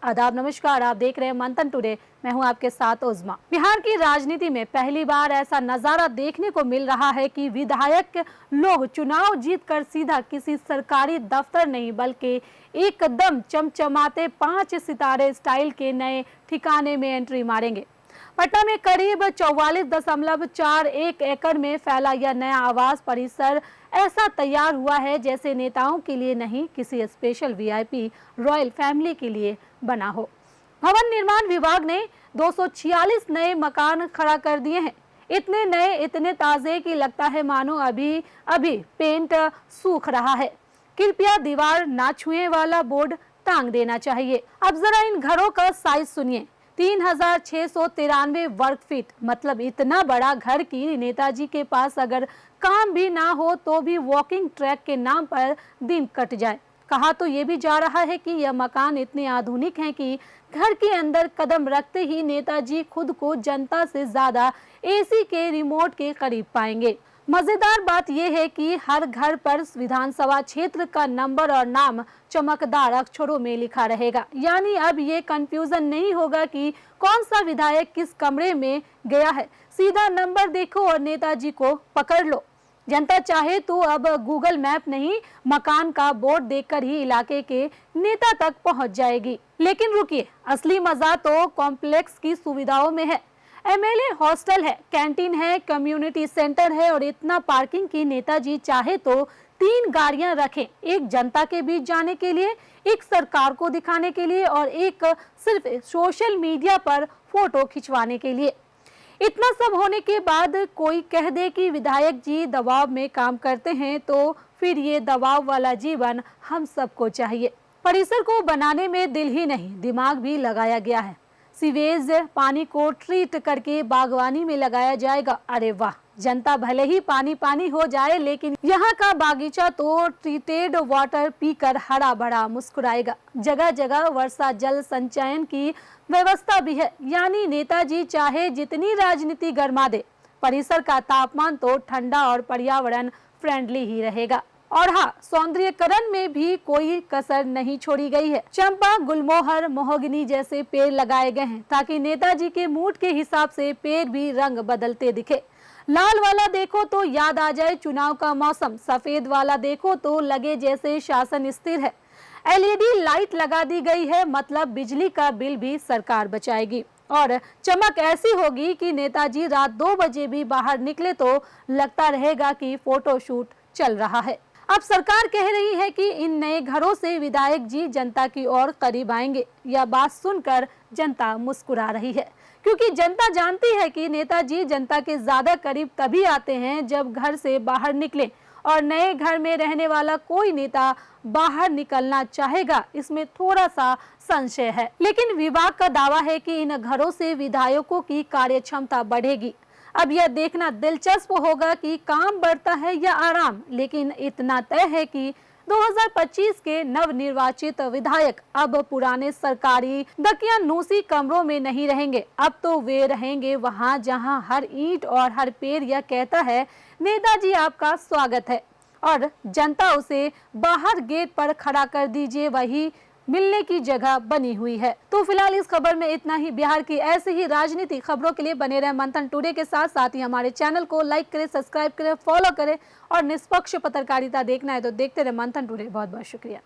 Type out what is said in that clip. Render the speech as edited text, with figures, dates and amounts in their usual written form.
आदाब, नमस्कार। आप देख रहे हैं मंथन टुडे। मैं हूं आपके साथ उज़मा। बिहार की राजनीति में पहली बार ऐसा नजारा देखने को मिल रहा है कि विधायक लोग चुनाव जीतकर सीधा किसी सरकारी दफ्तर नहीं बल्कि एकदम चमचमाते 5 सितारे स्टाइल के नए ठिकाने में एंट्री मारेंगे। पटना में करीब 44.41 एकड़ में फैला यह नया आवास परिसर ऐसा तैयार हुआ है जैसे नेताओं के लिए नहीं, किसी स्पेशल वीआईपी रॉयल फैमिली के लिए बना हो। भवन निर्माण विभाग ने 246 नए मकान खड़ा कर दिए हैं। इतने नए, इतने ताजे कि लगता है मानो अभी अभी पेंट सूख रहा है। कृपया दीवार ना छुए वाला बोर्ड टांग देना चाहिए। अब जरा इन घरों का साइज सुनिए। 3693 वर्ग फीट, मतलब इतना बड़ा घर कि नेताजी के पास अगर काम भी ना हो तो भी वॉकिंग ट्रैक के नाम पर दिन कट जाए। कहा तो ये भी जा रहा है कि यह मकान इतने आधुनिक हैं कि घर के अंदर कदम रखते ही नेताजी खुद को जनता से ज्यादा एसी के रिमोट के करीब पाएंगे। मजेदार बात यह है कि हर घर पर विधानसभा क्षेत्र का नंबर और नाम चमकदार अक्षरों में लिखा रहेगा। यानी अब ये कंफ्यूजन नहीं होगा कि कौन सा विधायक किस कमरे में गया है। सीधा नंबर देखो और नेताजी को पकड़ लो। जनता चाहे तो अब गूगल मैप नहीं, मकान का बोर्ड देखकर ही इलाके के नेता तक पहुंच जाएगी। लेकिन रुकिए, असली मजा तो कॉम्प्लेक्स की सुविधाओं में है। एमएलए हॉस्टल है, कैंटीन है, कम्युनिटी सेंटर है और इतना पार्किंग की नेताजी चाहे तो 3 गाड़ियां रखें, एक जनता के बीच जाने के लिए, एक सरकार को दिखाने के लिए और एक सिर्फ सोशल मीडिया पर फोटो खिंचवाने के लिए। इतना सब होने के बाद कोई कह दे कि विधायक जी दबाव में काम करते हैं तो फिर ये दबाव वाला जीवन हम सबको चाहिए। परिसर को बनाने में दिल ही नहीं, दिमाग भी लगाया गया है। सीवेज पानी को ट्रीट करके बागवानी में लगाया जाएगा। अरे वाह, जनता भले ही पानी पानी हो जाए लेकिन यहाँ का बागीचा तो ट्रीटेड वाटर पीकर हरा भरा मुस्कुराएगा। जगह जगह वर्षा जल संचयन की व्यवस्था भी है। यानी नेताजी चाहे जितनी राजनीति गरमा दे, परिसर का तापमान तो ठंडा और पर्यावरण फ्रेंडली ही रहेगा। और हाँ, सौंदर्यकरण में भी कोई कसर नहीं छोड़ी गई है। चंपा, गुलमोहर, मोहगनी जैसे पेड़ लगाए गए हैं ताकि नेताजी के मूड के हिसाब से पेड़ भी रंग बदलते दिखे। लाल वाला देखो तो याद आ जाए चुनाव का मौसम, सफेद वाला देखो तो लगे जैसे शासन स्थिर है। एलईडी लाइट लगा दी गई है, मतलब बिजली का बिल भी सरकार बचाएगी और चमक ऐसी होगी कि नेताजी रात 2 बजे भी बाहर निकले तो लगता रहेगा कि फोटोशूट चल रहा है। अब सरकार कह रही है कि इन नए घरों से विधायक जी जनता की ओर करीब आएंगे। यह बात सुनकर जनता मुस्कुरा रही है, क्योंकि जनता जानती है कि नेताजी जनता के ज्यादा करीब तभी आते हैं जब घर से बाहर निकले और नए घर में रहने वाला कोई नेता बाहर निकलना चाहेगा, इसमें थोड़ा सा संशय है। लेकिन विभाग का दावा है कि इन घरों से विधायकों की कार्यक्षमता बढ़ेगी। अब यह देखना दिलचस्प होगा कि काम बढ़ता है या आराम, लेकिन इतना तय है कि 2025 के नवनिर्वाचित विधायक अब पुराने सरकारी दकियानूसी कमरों में नहीं रहेंगे। अब तो वे रहेंगे वहां जहां हर ईंट और हर पेड़ यह कहता है नेताजी आपका स्वागत है और जनता उसे बाहर गेट पर खड़ा कर दीजिए, वही मिलने की जगह बनी हुई है। तो फिलहाल इस खबर में इतना ही। बिहार की ऐसे ही राजनीति खबरों के लिए बने रहे मंथन टुडे के साथ। साथ ही हमारे चैनल को लाइक करें, सब्सक्राइब करें, फॉलो करें और निष्पक्ष पत्रकारिता देखना है तो देखते रहे मंथन टुडे। बहुत बहुत शुक्रिया।